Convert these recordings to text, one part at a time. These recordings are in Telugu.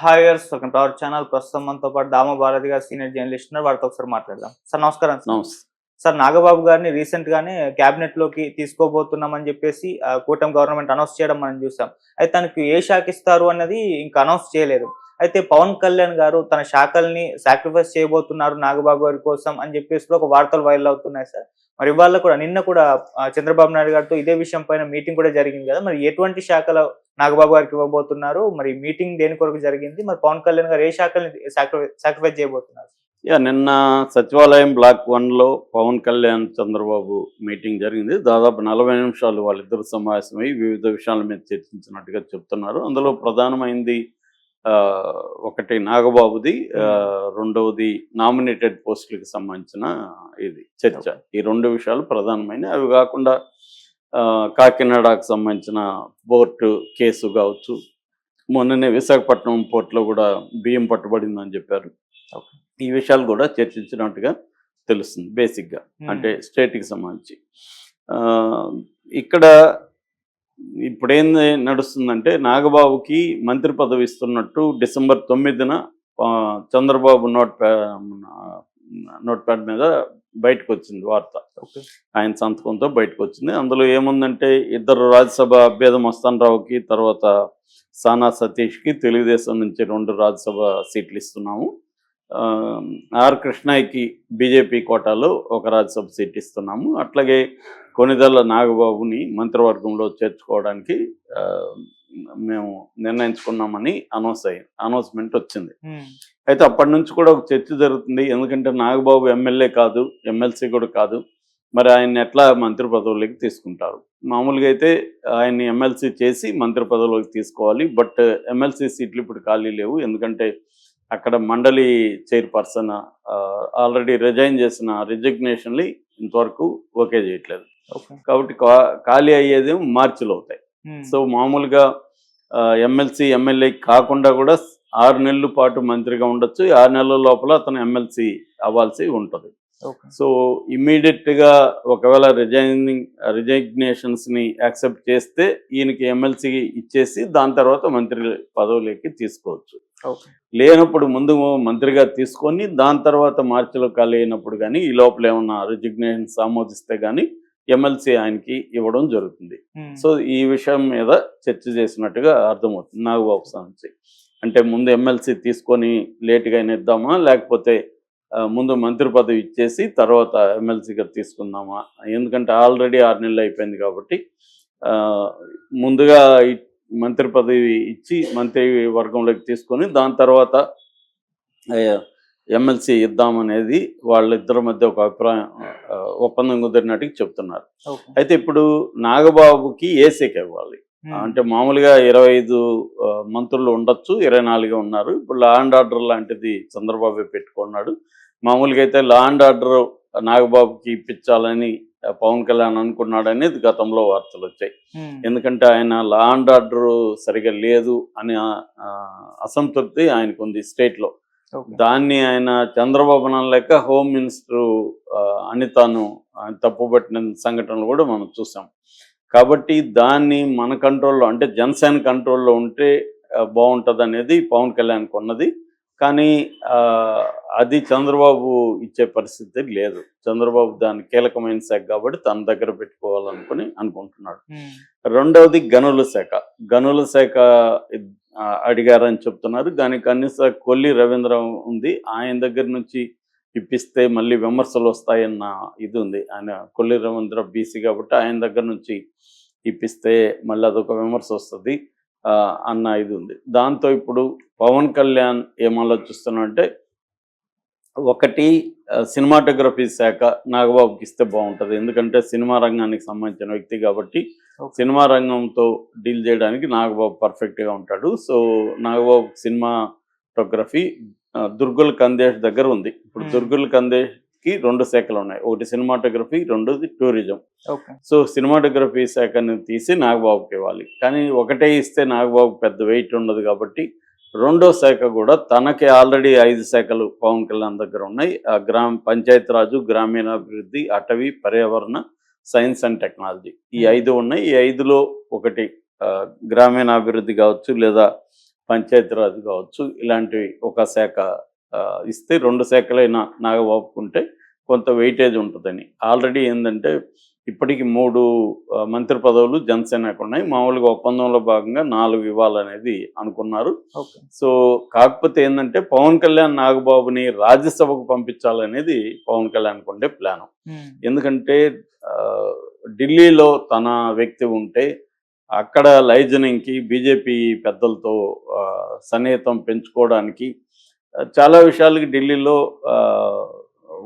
హాయర్స్ వెల్కమ్ టు అవర్ ఛానల్. ప్రస్తుతం మనతో పాటు దామ భారతి గారు సీనియర్ జర్నలిస్ట్ ఉన్నారు. వారితో ఒకసారి మాట్లాడదాం. సార్ నమస్కారం సార్. నమస్తే. సార్ నాగబాబు గారిని రీసెంట్ గానే క్యాబినెట్ లోకి తీసుకోబోతున్నామని చెప్పేసి కూటమి గవర్నమెంట్ అనౌన్స్ చేయడం మనం చూసాం. అయితే తనకి ఏ శాఖ ఇస్తారు అన్నది ఇంకా అనౌన్స్ చేయలేదు. అయితే పవన్ కళ్యాణ్ గారు తన శాఖల్ని సాక్రిఫైస్ చేయబోతున్నారు నాగబాబు గారి కోసం అని చెప్పేసి ఒక వార్తలు వైరల్ అవుతున్నాయి సార్. మరి ఇవాళ కూడా నిన్న కూడా చంద్రబాబు నాయుడు గారితో ఇదే విషయం పైన మీటింగ్ కూడా జరిగింది కదా. మరి ఎటువంటి శాఖల నాగబాబు గారికి ఇవ్వబోతున్నారు? మరి మీటింగ్ దేని కొరకు జరిగింది? మరి పవన్ కళ్యాణ్ గారు ఏ శాఖల్ని సాక్రిఫైస్ చేయబోతున్నారు? నిన్న సచివాలయం బ్లాక్ 1లో పవన్ కళ్యాణ్ చంద్రబాబు మీటింగ్ జరిగింది. దాదాపు 40 నిమిషాలు వాళ్ళిద్దరు సమావేశమై వివిధ విషయాల మీద చర్చించినట్టుగా చెప్తున్నారు. అందులో ప్రధానమైంది ఒకటి నాగబాబుది, రెండవది నామినేటెడ్ పోస్టులకు సంబంధించిన ఇది చర్చ. ఈ 2 విషయాలు ప్రధానమైనవి. అవి కాకుండా కాకినాడకు సంబంధించిన పోర్టు కేసు కావచ్చు, మొన్ననే విశాఖపట్నం పోర్టులో కూడా బియ్యం పట్టుబడిందని చెప్పారు. ఈ విషయాలు కూడా చర్చించినట్టుగా తెలుస్తుంది బేసిక్గా, అంటే స్టేట్కి సంబంధించి. ఇక్కడ ఇప్పుడేంది నడుస్తుందంటే, నాగబాబుకి మంత్రి పదవి ఇస్తున్నట్టు డిసెంబర్ 9న చంద్రబాబు నోట్ ప్యాడ్ మీద బయటకు వచ్చింది వార్త. ఆయన సంతకంతో బయటకు వచ్చింది. అందులో ఏముందంటే, ఇద్దరు రాజ్యసభ అభ్యర్థి మస్తాన్ రావుకి, తర్వాత సానా సతీష్కి తెలుగుదేశం నుంచి 2 రాజ్యసభ సీట్లు ఇస్తున్నాము. ఆర్ కృష్ణయ్యకి బీజేపీ కోటాలో 1 రాజ్యసభ సీట్ ఇస్తున్నాము. అట్లాగే కొనిదెల నాగబాబుని మంత్రివర్గంలో చేర్చుకోవడానికి మేము నిర్ణయించుకున్నామని అనౌన్స్మెంట్ వచ్చింది. అయితే అప్పటి నుంచి కూడా ఒక చర్చ జరుగుతుంది. ఎందుకంటే నాగబాబు ఎమ్మెల్యే కాదు, ఎమ్మెల్సీ కూడా కాదు. మరి ఆయన్ని ఎట్లా మంత్రి పదవులకి తీసుకుంటారు? మామూలుగా అయితే ఆయన్ని ఎమ్మెల్సీ చేసి మంత్రి పదవులకు తీసుకోవాలి. బట్ ఎమ్మెల్సీ సీట్లు ఇప్పుడు ఖాళీ లేవు. ఎందుకంటే అక్కడ మండలి చైర్పర్సన్ ఆల్రెడీ రిజైన్ చేసిన రిజిగ్నేషన్లు ఇంతవరకు ఓకే చేయట్లేదు. కాబట్టి ఖాళీ అయ్యేది మార్చిలో అవుతాయి. సో మామూలుగా ఎమ్మెల్సీ ఎమ్మెల్యే కాకుండా కూడా 6 నెలల పాటు మంత్రిగా ఉండొచ్చు. 6 నెలల లోపల అతను ఎమ్మెల్సీ అవ్వాల్సి ఉంటుంది. సో ఇమ్మీడియట్గా ఒకవేళ రిజైగ్నేషన్స్ని యాక్సెప్ట్ చేస్తే ఈయనకి ఎమ్మెల్సీ ఇచ్చేసి దాని తర్వాత మంత్రి పదవులకి తీసుకోవచ్చు. లేనప్పుడు ముందు మంత్రిగా తీసుకొని దాని తర్వాత మార్చిలో ఖాళీ అయినప్పుడు కానీ, ఈ లోపల ఏమన్నా రిజిగ్నేషన్స్ ఆమోదిస్తే కానీ ఎమ్మెల్సీ ఆయనకి ఇవ్వడం జరుగుతుంది. సో ఈ విషయం మీద చర్చ చేసినట్టుగా అర్థమవుతుంది నాగబాబు సంబంధించి. అంటే ముందు ఎమ్మెల్సీ తీసుకొని లేటుగా అయినా ఇద్దామా, లేకపోతే ముందు మంత్రి పదవి ఇచ్చేసి తర్వాత ఎమ్మెల్సీగా తీసుకుందామా? ఎందుకంటే ఆల్రెడీ 6 నెలలు అయిపోయింది కాబట్టి ముందుగా మంత్రి పదవి ఇచ్చి మంత్రి వర్గంలోకి తీసుకొని దాని తర్వాత ఎమ్మెల్సీ ఇద్దామనేది వాళ్ళిద్దరి మధ్య ఒక అభిప్రాయం, ఒప్పందం కుదిరినట్టుగా చెప్తున్నారు. అయితే ఇప్పుడు నాగబాబుకి ఏ శాఖ ఇవ్వాలి అంటే, మామూలుగా 25 మంత్రులు ఉండొచ్చు, 24 ఉన్నారు. ఇప్పుడు లా అండ్ ఆర్డర్ లాంటిది చంద్రబాబు పెట్టుకున్నాడు. మామూలుగా అయితే లా అండ్ ఆర్డర్ నాగబాబుకి ఇప్పించాలని పవన్ కళ్యాణ్ అనుకున్నాడు అనేది గతంలో వార్తలు వచ్చాయి. ఎందుకంటే ఆయన లా అండ్ ఆర్డర్ సరిగా లేదు అనే అసంతృప్తి ఆయనకు ఉంది స్టేట్లో. దాన్ని ఆయన చంద్రబాబు లేక హోమ్ మినిస్టర్ అనితను తప్పుపట్టిన సంఘటనలు కూడా మనం చూసాం. కాబట్టి దాన్ని మన కంట్రోల్లో, అంటే జనసేన కంట్రోల్లో ఉంటే బాగుంటుంది అనేది పవన్ కళ్యాణ్కి ఉన్నది. కానీ అది చంద్రబాబు ఇచ్చే పరిస్థితి లేదు. చంద్రబాబు దాని కీలకమైన శాఖ కాబట్టి తన దగ్గర అనుకుంటున్నాడు. రెండవది గనుల శాఖ. గనుల శాఖ అడిగారని చెప్తున్నారు. దానికి కనీసం కొల్లి రవీంద్ర ఉంది, ఆయన దగ్గర నుంచి ఇప్పిస్తే మళ్ళీ విమర్శలు వస్తాయన్న ఇది ఉంది. ఆయన కొల్లి రవీంద్ర బీసీ కాబట్టి ఆయన దగ్గర నుంచి ఇప్పిస్తే మళ్ళీ అదొక విమర్శ వస్తుంది అన్న ఇది ఉంది. దాంతో ఇప్పుడు పవన్ కళ్యాణ్ ఏం ఆలోచిస్తున్నాడంటే, ఒకటి సినిమాటోగ్రఫీ శాఖ నాగబాబుకి ఇస్తే బాగుంటుంది. ఎందుకంటే సినిమా రంగానికి సంబంధించిన వ్యక్తి కాబట్టి సినిమా రంగంతో డీల్ చేయడానికి నాగబాబు పర్ఫెక్ట్గా ఉంటాడు. సో నాగబాబు సినిమాటోగ్రఫీ దుర్గుల్ కందేష్ దగ్గర ఉంది. ఇప్పుడు దుర్గుల్ కందేష్కి 2 శాఖలు ఉన్నాయి, ఒకటి సినిమాటోగ్రఫీ, రెండోది టూరిజం. సో సినిమాటోగ్రఫీ శాఖని తీసి నాగబాబుకి ఇవ్వాలి. కానీ ఒకటే ఇస్తే నాగబాబు పెద్ద వెయిట్ ఉండదు కాబట్టి రెండో శాఖ కూడా తనకి ఆల్రెడీ 5 శాఖలు పవన్ కళ్యాణ్ దగ్గర ఉన్నాయి. పంచాయతీరాజు, గ్రామీణాభివృద్ధి, అటవీ, పర్యావరణ, సైన్స్ అండ్ టెక్నాలజీ, ఈ 5 ఉన్నాయి. ఈ 5లో ఒకటి గ్రామీణాభివృద్ధి కావచ్చు, లేదా పంచాయతీరాజ్ కావచ్చు, ఇలాంటివి ఒక శాఖ ఇస్తే 2 శాఖలైనా నాగబాబుకు ఉంటే కొంత వెయిటేజ్ ఉంటుందని. ఆల్రెడీ ఏంటంటే ఇప్పటికి 3 మంత్రి పదవులు జనసేనకు ఉన్నాయి. మామూలుగా ఒప్పందంలో భాగంగా 4 ఇవ్వాలనేది అనుకున్నారు. ఓకే. సో కాకపోతే ఏంటంటే పవన్ కళ్యాణ్ నాగబాబుని రాజ్యసభకు పంపించాలనేది పవన్ కళ్యాణ్కు ఉండే ప్లాను. ఎందుకంటే ఢిల్లీలో తన వ్యక్తి ఉంటే అక్కడ లైజనింగ్కి బీజేపీ పెద్దలతో సన్నిహితం పెంచుకోవడానికి చాలా విషయాలకి ఢిల్లీలో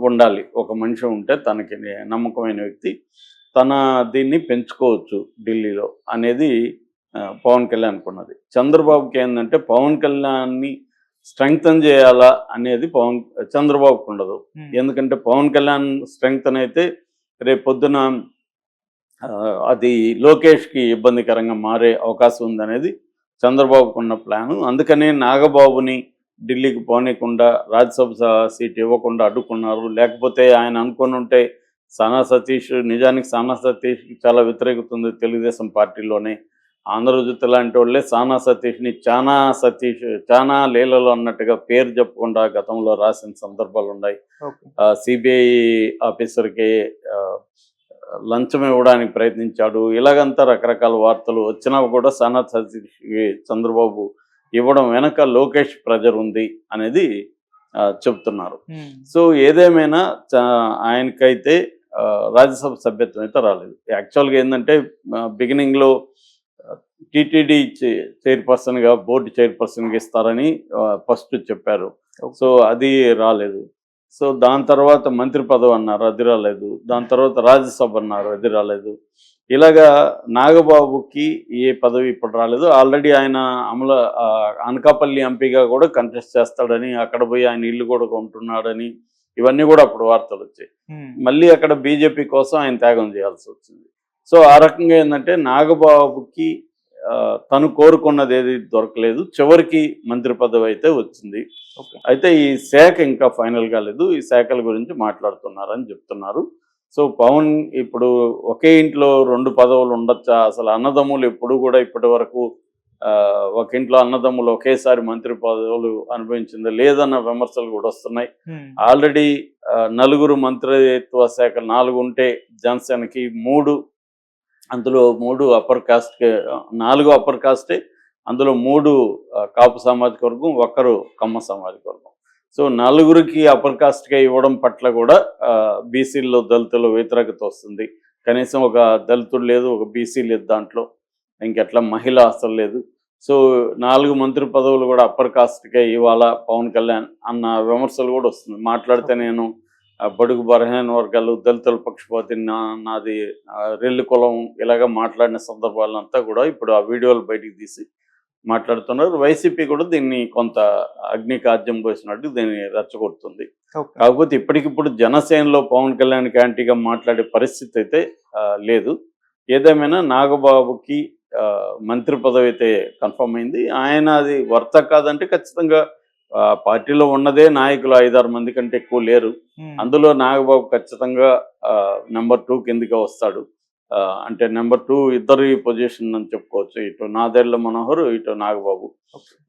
ఉండాలి. ఒక మనిషి ఉంటే తనకి నమ్మకమైన వ్యక్తి తన దీన్ని పెంచుకోవచ్చు ఢిల్లీలో అనేది పవన్ కళ్యాణ్ అనుకున్నది. చంద్రబాబుకి ఏంటంటే పవన్ కళ్యాణ్ని స్ట్రెంగ్తన్ చేయాలా అనేది చంద్రబాబుకు ఉండదు. ఎందుకంటే పవన్ కళ్యాణ్ స్ట్రెంగ్తన్ అయితే రేపు పొద్దున అది లోకేష్కి ఇబ్బందికరంగా మారే అవకాశం ఉందనేది చంద్రబాబుకు ఉన్న ప్లాను. అందుకనే నాగబాబుని ఢిల్లీకి పోనీయకుండా రాజ్యసభ సీట్ ఇవ్వకుండా అడ్డుకున్నారు. లేకపోతే ఆయన అనుకుని ఉంటే సానా సతీష్, నిజానికి సానా సతీష్కి చాలా వ్యతిరేకత ఉంది తెలుగుదేశం పార్టీలోనే. ఆంధ్రజ్యోతి లాంటి వాళ్ళే సానా సతీష్ని చానా లీలలో అన్నట్టుగా పేరు చెప్పకుండా గతంలో రాసిన సందర్భాలు ఉన్నాయి. సిబిఐ ఆఫీసర్కి లంచం ఇవ్వడానికి ప్రయత్నించాడు. ఇలాగంతా రకరకాల వార్తలు వచ్చినా కూడా సానా సతీష్కి చంద్రబాబు ఇవ్వడం వెనక లోకేష్ ప్రెజర్ ఉంది అనేది చెప్తున్నారు. సో ఏదేమైనా ఆయనకైతే రాజ్యసభ సభ్యత్వం అయితే రాలేదు. యాక్చువల్గా ఏంటంటే బిగినింగ్లో టీటీడీ చైర్పర్సన్గా బోర్డు చైర్పర్సన్గా ఇస్తారని ఫస్ట్ చెప్పారు. సో అది రాలేదు. సో దాని తర్వాత మంత్రి పదవి అన్నారు, అది రాలేదు. దాని తర్వాత రాజ్యసభ అన్నారు, అది రాలేదు. ఇలాగా నాగబాబుకి ఏ పదవి ఇప్పుడు రాలేదు. ఆల్రెడీ ఆయన అనకాపల్లి ఎంపీగా కూడా కంటెస్ట్ చేస్తాడని, అక్కడ పోయి ఆయన ఇల్లు కూడా కొంటున్నాడని ఇవన్నీ కూడా అప్పుడు వార్తలు వచ్చాయి. మళ్ళీ అక్కడ బీజేపీ కోసం ఆయన త్యాగం చేయాల్సి వచ్చింది. సో ఆ రకంగా ఏంటంటే నాగబాబుకి తను కోరుకున్నది ఏది దొరకలేదు. చివరికి మంత్రి పదవి అయితే వచ్చింది. అయితే ఈ శాఖ ఇంకా ఫైనల్ కాలేదు. ఈ శాఖల గురించి మాట్లాడుతున్నారని చెప్తున్నారు. సో పవన్ ఇప్పుడు ఒకే ఇంట్లో 2 పదవులు ఉండొచ్చా? అసలు అన్నదమ్ములు ఎప్పుడు కూడా ఇప్పటి వరకు ఒక ఇంట్లో అన్నదమ్ములు ఒకేసారి మంత్రి పదవులు అనుభవించింది లేదన్న విమర్శలు కూడా వస్తున్నాయి. ఆల్రెడీ 4 మంత్రిత్వ శాఖలు 4 ఉంటే జనసేనకి 3, అందులో 3 అప్పర్ కాస్ట్, 4 అప్పర్ కాస్టే, అందులో 3 కాపు సామాజిక వర్గం, 1 కమ్మ సామాజిక వర్గం. సో 4కి అప్పర్ కాస్ట్గా ఇవ్వడం పట్ల కూడా బీసీల్లో దళితులు వ్యతిరేకత వస్తుంది. కనీసం ఒక దళితుడు లేదు, ఒక బీసీ లేదు, దాంట్లో ఇంకెట్లా మహిళ అసలు లేదు. సో 4 మంత్రి పదవులు కూడా అప్పర్ కాస్ట్కే ఇవ్వాలా పవన్ కళ్యాణ్ అన్న విమర్శలు కూడా వస్తుంది. మాట్లాడితే నేను బడుగు బలహీన వర్గాలు, దళితుల పక్షపాతి, నాది రెల్లు కులం, ఇలాగా మాట్లాడిన సందర్భాలంతా కూడా ఇప్పుడు ఆ వీడియోలు బయటికి తీసి మాట్లాడుతున్నారు. వైసీపీ కూడా దీన్ని కొంత అగ్నికార్యం పోసినట్టు దీన్ని రెచ్చగొడుతుంది. కాకపోతే ఇప్పటికిప్పుడు జనసేనలో పవన్ కళ్యాణ్కి యాంటీగా మాట్లాడే పరిస్థితి అయితే లేదు. ఏదేమైనా నాగబాబుకి మంత్రి పదవి అయితే కన్ఫర్మ్ అయింది. ఆయన అది వర్త కాదంటే ఖచ్చితంగా పార్టీలో ఉన్నదే నాయకులు 5-6 మంది కంటే ఎక్కువ లేరు. అందులో నాగబాబు ఖచ్చితంగా నెంబర్ 2 కిందగా వస్తాడు. అంటే నెంబర్ 2 ఇద్దరి పొజిషన్ అని చెప్పుకోవచ్చు. ఇటు నాదెళ్ల మనోహర్, ఇటు నాగబాబు.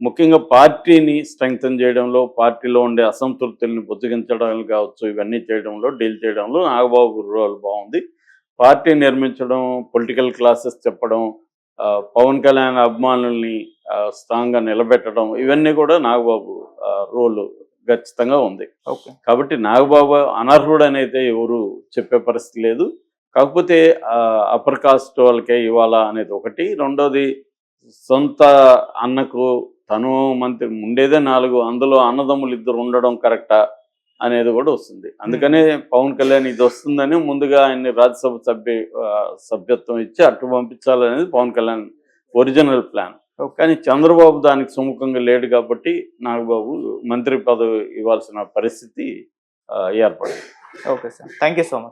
ముఖ్యంగా పార్టీని స్ట్రెంగ్తన్ చేయడంలో, పార్టీలో ఉండే అసంతృప్తుల్ని బుజ్జగించడం కావచ్చు, ఇవన్నీ చేయడంలో, డీల్ చేయడంలో నాగబాబు రోల్ బాగుంది. పార్టీ నిర్మించడం, పొలిటికల్ క్లాసెస్ చెప్పడం, పవన్ కళ్యాణ్ అభిమానుల్ని స్ట్రాంగ్గా నిలబెట్టడం, ఇవన్నీ కూడా నాగబాబు రోల్ ఖచ్చితంగా ఉంది. కాబట్టి నాగబాబు అనర్హుడు అనేది ఎవరు చెప్పే పరిస్థితి లేదు. కాకపోతే అప్పర్ కాస్ట్ వాళ్ళకే ఇవ్వాలా అనేది ఒకటి. రెండోది సొంత అన్నకు తను మంత్రి ఉండేదే 4, అందులో అన్నదమ్ములు 2 ఉండడం కరెక్టా అనేది కూడా వస్తుంది. అందుకనే పవన్ కళ్యాణ్ ఇది వస్తుందని ముందుగా ఆయన్ని రాజ్యసభ సభ్యత్వం ఇచ్చి అటు పంపించాలనేది పవన్ కళ్యాణ్ ఒరిజినల్ ప్లాన్. కానీ చంద్రబాబు దానికి సుముఖంగా లేడు కాబట్టి నాగబాబు మంత్రి పదవి ఇవ్వాల్సిన పరిస్థితి ఏర్పడింది. Okay sir, thank you so much.